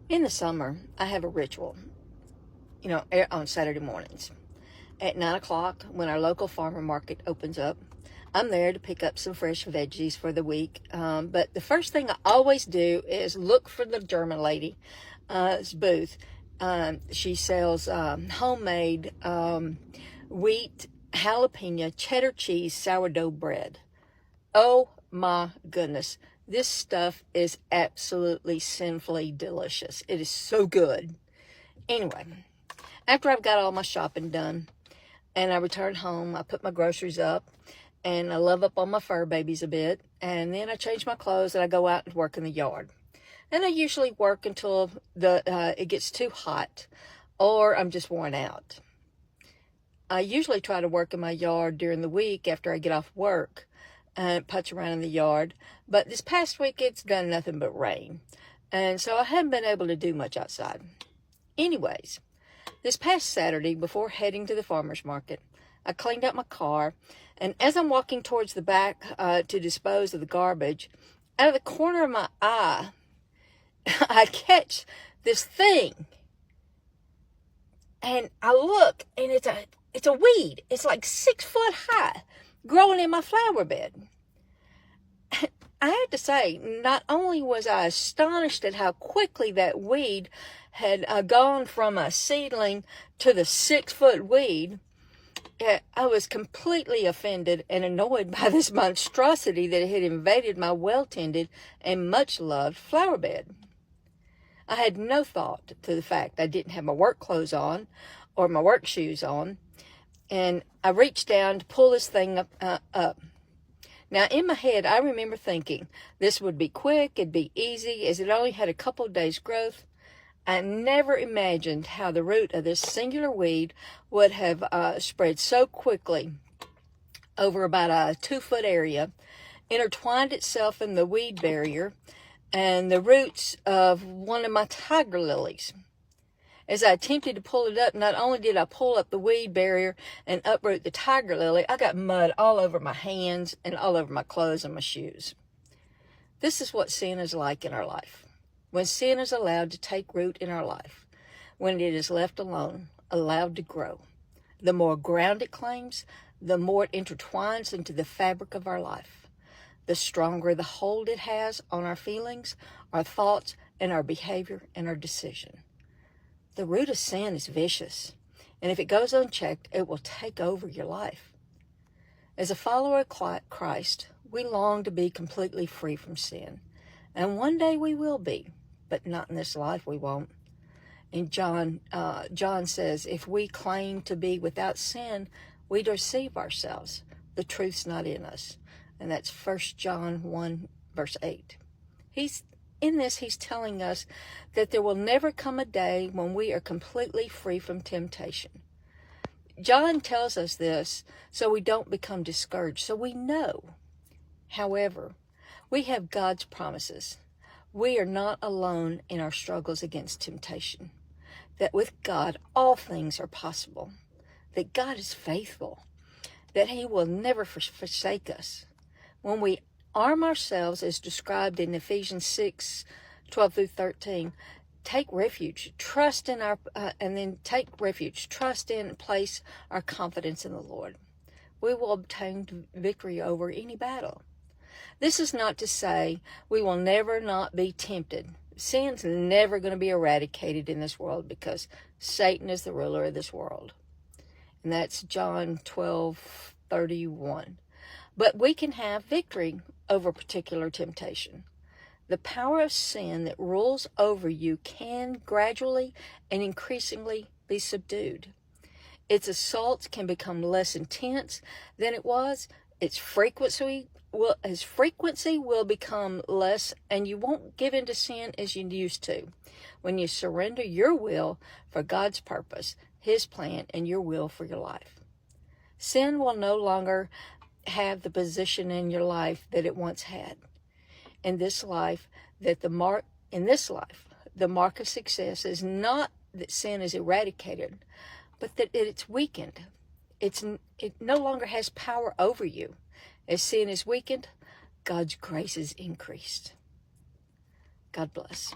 In the summer, I have a ritual, on Saturday mornings. At 9 o'clock, when our local farmer market opens up, I'm there to pick up some fresh veggies for the week. But the first thing I always do is look for the German lady's booth. She sells homemade wheat, jalapeno, cheddar cheese, sourdough bread. Oh my goodness. This stuff is absolutely sinfully delicious. It is so good. Anyway, after I've got all my shopping done and I return home, I put my groceries up and I love up on my fur babies a bit. And then I change my clothes and I go out and work in the yard. And I usually work until it gets too hot or I'm just worn out. I usually try to work in my yard during the week after I get off work and putz around in the yard. But this past week, it's done nothing but rain. And so I haven't been able to do much outside. Anyways, this past Saturday, before heading to the farmer's market, I cleaned up my car. And as I'm walking towards the back to dispose of the garbage, out of the corner of my eye, I catch this thing. And I look, and it's a weed. It's like 6 foot high, growing in my flower bed. I have to say, not only was I astonished at how quickly that weed had gone from a seedling to the 6 foot weed, I was completely offended and annoyed by this monstrosity that had invaded my well-tended and much-loved flower bed. I had no thought to the fact I didn't have my work clothes on or my work shoes on, and I reached down to pull this thing up. Now, in my head, I remember thinking this would be quick, it'd be easy, as it only had a couple of days' growth. I never imagined how the root of this singular weed would have spread so quickly over about a 2 foot area, intertwined itself in the weed barrier and the roots of one of my tiger lilies. As I attempted to pull it up, not only did I pull up the weed barrier and uproot the tiger lily, I got mud all over my hands and all over my clothes and my shoes. This is what sin is like in our life. When sin is allowed to take root in our life, when it is left alone, allowed to grow, the more ground it claims, the more it intertwines into the fabric of our life. The stronger the hold it has on our feelings, our thoughts, and our behavior and our decision. The root of sin is vicious, and if it goes unchecked, it will take over your life. As a follower of Christ, we long to be completely free from sin, and one day we will be, but not in this life we won't. And John says, if we claim to be without sin, we deceive ourselves. The truth's not in us. And that's 1 John 1, verse 8. In this, he's telling us that there will never come a day when we are completely free from temptation. John tells us this so we don't become discouraged, so we know. However, we have God's promises. We are not alone in our struggles against temptation. That with God, all things are possible. That God is faithful. That he will never forsake us. When we arm ourselves as described in Ephesians 6, 12 through 13, take refuge, trust in trust in and place our confidence in the Lord. We will obtain victory over any battle. This is not to say we will never not be tempted. Sin's never going to be eradicated in this world because Satan is the ruler of this world. And that's John 12:31. But we can have victory over particular temptation. The power of sin that rules over you can gradually and increasingly be subdued. Its assaults can become less intense than it was. Its frequency will become less, and you won't give in to sin as you used to when you surrender your will for God's purpose, his plan, and your will for your life. Sin will no longer have the position in your life that it once had. In this life, the mark of success is not that sin is eradicated, but that it's weakened. It no longer has power over you. As sin is weakened, God's grace is increased. God bless.